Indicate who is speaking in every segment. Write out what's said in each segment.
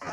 Speaker 1: Hey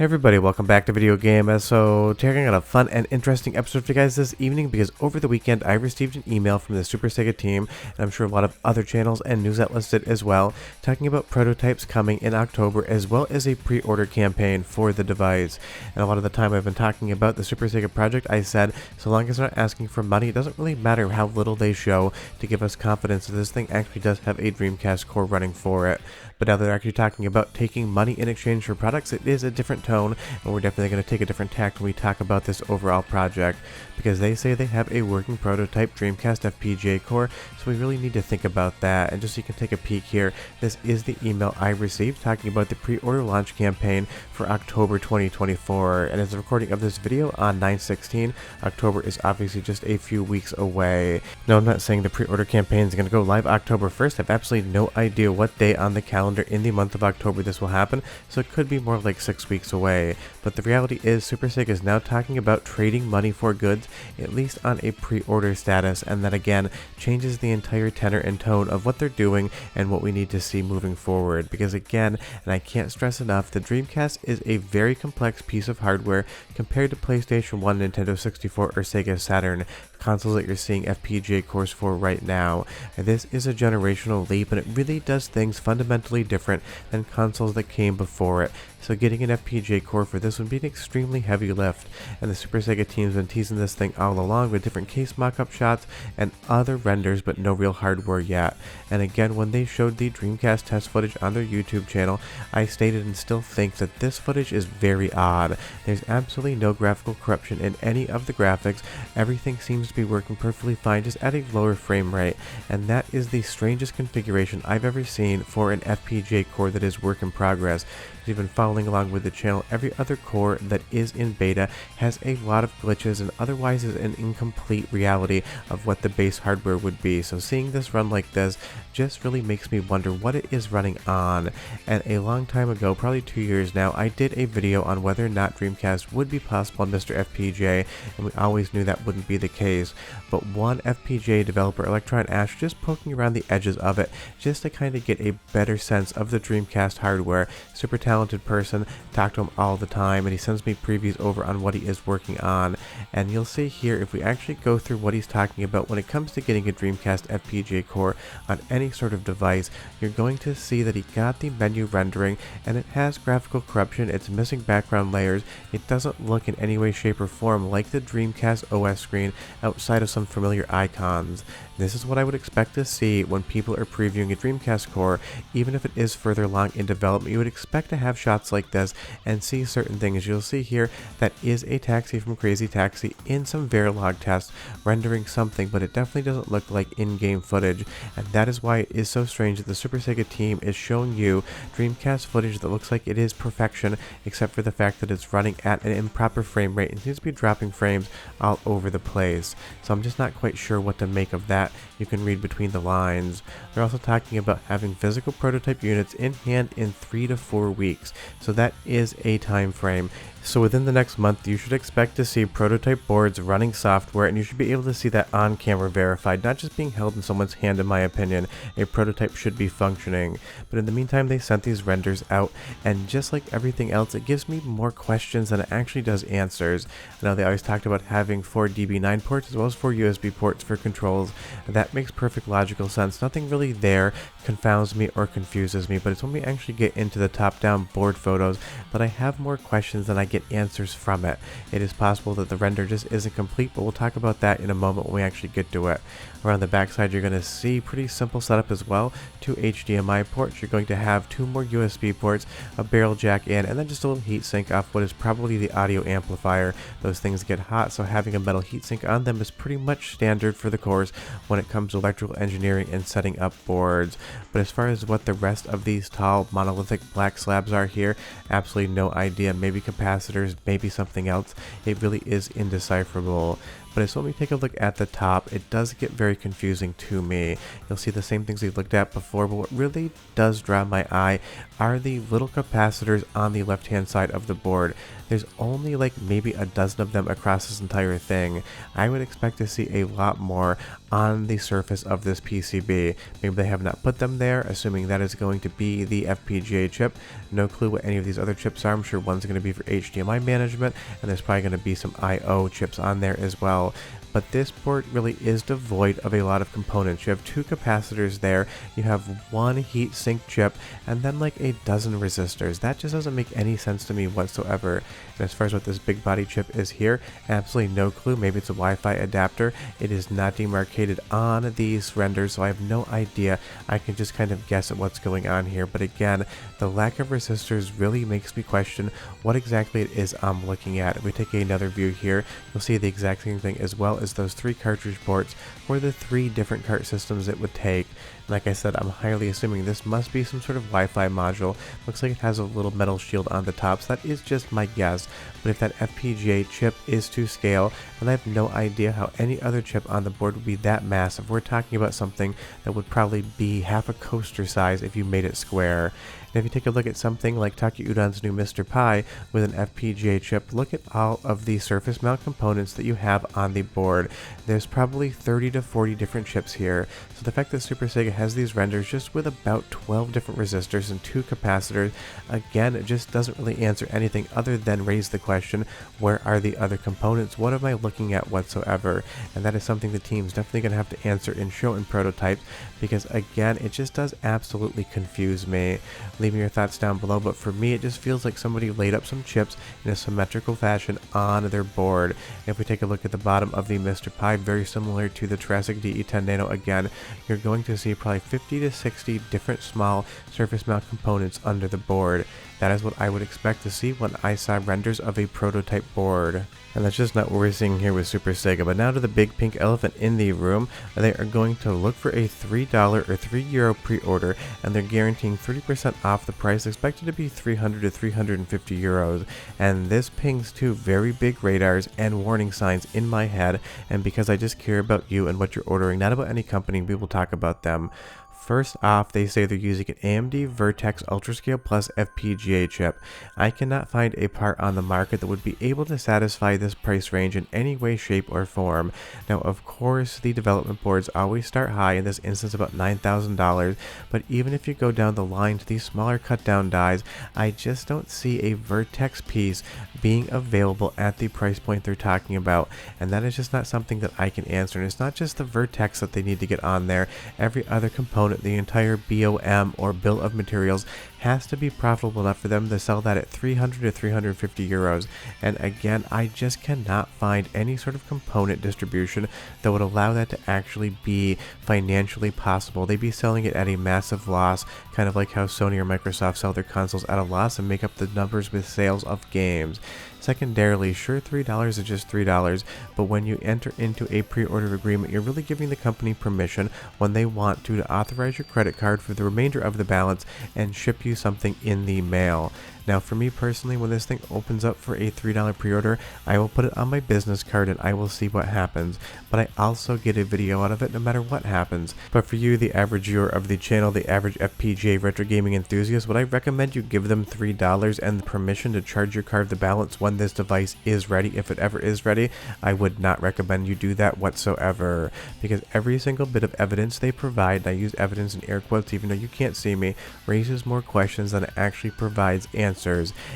Speaker 1: everybody, welcome back to Video Game. So, taking on a fun and interesting episode for you guys this evening because over the weekend I received an email from the Super Sega team, and I'm sure a lot of other channels and news outlets did as well, talking about prototypes coming in October as well as a pre-order campaign for the device. And a lot of the time I've been talking about the Super Sega project, I said, so long as they're not asking for money, it doesn't really matter how little they show to give us confidence that this thing actually does have a Dreamcast core running for it. But now they're actually talking about taking money in exchange for products, it is a different tone, and we're definitely going to take a different tack when we talk about this overall project, because they say they have a working prototype Dreamcast FPGA core, so we really need to think about that. And just so you can take a peek here, this is the email I received talking about the pre-order launch campaign for October 2024, and as the recording of this video on 9/16, October is obviously just a few weeks away. No, I'm not saying the pre-order campaign is going to go live October 1st, I have absolutely no idea what day on the calendar in the month of October this will happen, so it could be more like 6 weeks away. But the reality is Super Sega is now talking about trading money for goods, at least on a pre-order status, and that again changes the entire tenor and tone of what they're doing and what we need to see moving forward. Because again, and I can't stress enough, the Dreamcast is a very complex piece of hardware compared to PlayStation 1, Nintendo 64, or Sega Saturn, consoles that you're seeing FPGA cores for right now. And this is a generational leap, and it really does things fundamentally different than consoles that came before it. So getting an FPGA core for this would be an extremely heavy lift, and the Super Sega team's been teasing this thing all along with different case mock-up shots and other renders, but no real hardware yet. And again, when they showed the Dreamcast test footage on their YouTube channel, I stated and still think that this footage is very odd. There's absolutely no graphical corruption in any of the graphics. Everything seems to be working perfectly fine, just at a lower frame rate, and that is the strangest configuration I've ever seen for an FPGA core that is work in progress. Even following along with the channel, every other core that is in beta has a lot of glitches and otherwise is an incomplete reality of what the base hardware would be. So seeing this run like this just really makes me wonder what it is running on. And a long time ago, probably 2 years now, I did a video on whether or not Dreamcast would be possible on MiSTer FPGA, and we always knew that wouldn't be the case. But one FPGA developer, Electron Ash, just poking around the edges of it just to kind of get a better sense of the Dreamcast hardware. Super talented person, talk to him all the time, and he sends me previews over on what he is working on. And you'll see here, if we actually go through what he's talking about when it comes to getting a Dreamcast FPGA core on any sort of device, you're going to see that he got the menu rendering, and it has graphical corruption, it's missing background layers, it doesn't look in any way, shape, or form like the Dreamcast OS screen outside of some familiar icons. This is what I would expect to see when people are previewing a Dreamcast core. Even if it is further along in development, you would expect to have shots like this and see certain things. You'll see here that is a taxi from Crazy Taxi in some Verilog tests rendering something, but it definitely doesn't look like in-game footage, and that is why it is so strange that the Super Sega team is showing you Dreamcast footage that looks like it is perfection, except for the fact that it's running at an improper frame rate and seems to be dropping frames all over the place. So I'm just not quite sure what to make of that. You can read between the lines. They're also talking about having physical prototype units in hand in 3 to 4 weeks, so that is a time frame. So within the next month, you should expect to see prototype boards running software, and you should be able to see that on camera verified, not just being held in someone's hand. In my opinion, a prototype should be functioning. But in the meantime, they sent these renders out, and just like everything else, it gives me more questions than it actually does answers. I know they always talked about having 4 DB9 ports as well as 4 USB ports for controls. That makes perfect logical sense. Nothing really there confounds me or confuses me, but it's when we actually get into the top-down board photos that I have more questions than I get answers from it. It is possible that the render just isn't complete, but we'll talk about that in a moment when we actually get to it. Around the backside, you're going to see pretty simple setup as well. 2 HDMI ports, you're going to have 2 more USB ports, a barrel jack in, and then just a little heatsink off what is probably the audio amplifier. Those things get hot, so having a metal heatsink on them is pretty much standard for the cores when it comes to electrical engineering and setting up boards. But as far as what the rest of these tall monolithic black slabs are here, absolutely no idea. Maybe capacitors, maybe something else. It really is indecipherable. but as when we take a look at the top, it does get very confusing to me. You'll see the same things we've looked at before, but what really does draw my eye are the little capacitors on the left hand side of the board. There's only like maybe a dozen of them across this entire thing. I would expect to see a lot more on the surface of this PCB. Maybe they have not put them there, assuming that is going to be the FPGA chip. No clue what any of these other chips are. I'm sure one's going to be for HDMI management, and there's probably going to be some I/O chips on there as well. But this board really is devoid of a lot of components. You have two capacitors there, you have one heat sink chip, and then like a dozen resistors. That just doesn't make any sense to me whatsoever. And as far as what this big body chip is here, absolutely no clue. Maybe it's a Wi-Fi adapter. It is not demarcated on these renders, so I have no idea. I can just kind of guess at what's going on here. But again, the lack of resistors really makes me question what exactly it is I'm looking at. If we take another view here, you'll see the exact same thing, as well as those three cartridge ports for the three different cart systems it would take. Like I said, I'm highly assuming this must be some sort of Wi-Fi module. Looks like it has a little metal shield on the top, so that is just my guess. But if that FPGA chip is to scale, then I have no idea how any other chip on the board would be that massive. We're talking about something that would probably be half a coaster size if you made it square. And if you take a look at something like Taki Udon's new MiSTer Pi with an FPGA chip, look at all of the surface mount components that you have on the board. There's probably 30 to 40 different chips here. So the fact that Super Sega has these renders just with about 12 different resistors and 2 capacitors, again, it just doesn't really answer anything other than raise the question, where are the other components? What am I looking at whatsoever? And that is something the team's definitely going to have to answer in show and prototypes, because again, it just does absolutely confuse me. Leave me your thoughts down below, but for me, it just feels like somebody laid up some chips in a symmetrical fashion on their board. And if we take a look at the bottom of the MiSTer Pi, very similar to the Triassic DE10 Nano again, you're going to see probably 50 to 60 different small surface mount components under the board. That is what I would expect to see when I saw renders of a prototype board. And that's just not what we're seeing here with Super Sega. But now to the big pink elephant in the room. They are going to look for a $3 or €3 pre-order, and they're guaranteeing 30% off the price, expected to be 300 to 350 euros. And this pings two very big radars and warning signs in my head, and because I just care about you and what you're ordering, not about any company, we will talk about them. First off, they say they're using an AMD Vertex UltraScale Plus FPGA chip. I cannot find a part on the market that would be able to satisfy this price range in any way, shape, or form. Now, of course, the development boards always start high, in this instance about $9,000, but even if you go down the line to these smaller cut-down dies, I just don't see a Vertex piece being available at the price point they're talking about, and that is just not something that I can answer. And it's not just the Vertex that they need to get on there. Every other component, the entire BOM or bill of materials, has to be profitable enough for them to sell that at 300 to 350 euros. And again, I just cannot find any sort of component distribution that would allow that to actually be financially possible. They'd be selling it at a massive loss, kind of like how Sony or Microsoft sell their consoles at a loss and make up the numbers with sales of games. Secondarily, sure, $3 is just $3, but when you enter into a pre-order agreement, you're really giving the company permission, when they want to authorize your credit card for the remainder of the balance and ship you something in the mail. Now, for me personally, when this thing opens up for a $3 pre-order, I will put it on my business card and I will see what happens. But I also get a video out of it no matter what happens. But for you, the average viewer of the channel, the average FPGA retro gaming enthusiast, would I recommend you give them $3 and the permission to charge your card the balance when this device is ready, if it ever is ready? I would not recommend you do that whatsoever, because every single bit of evidence they provide, and I use evidence in air quotes even though you can't see me, raises more questions than it actually provides answers.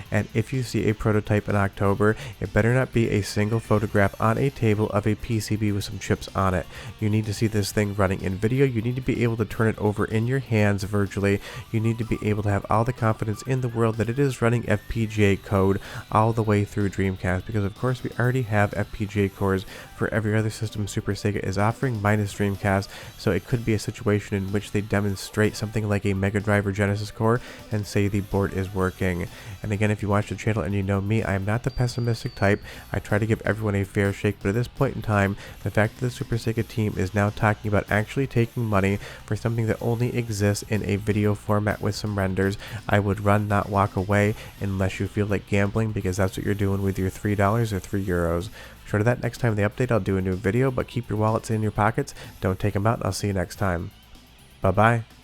Speaker 1: And if you see a prototype in October, it better not be a single photograph on a table of a PCB with some chips on it. You need to see this thing running in video. You need to be able to turn it over in your hands virtually. You need to be able to have all the confidence in the world that it is running FPGA code all the way through Dreamcast, because of course we already have FPGA cores for every other system Super Sega is offering minus Dreamcast, so it could be a situation in which they demonstrate something like a Mega Drive or Genesis core and say the board is working. money. And again, if you watch the channel and you know me, I am not the pessimistic type. I try to give everyone a fair shake, but at this point in time, the fact that the Super Sega team is now talking about actually taking money for something that only exists in a video format with some renders, I would run, not walk away, unless you feel like gambling, because that's what you're doing with your $3 or €3. Short of that, next time they update, I'll do a new video, but keep your wallets in your pockets. Don't take them out, and I'll see you next time. Bye-bye.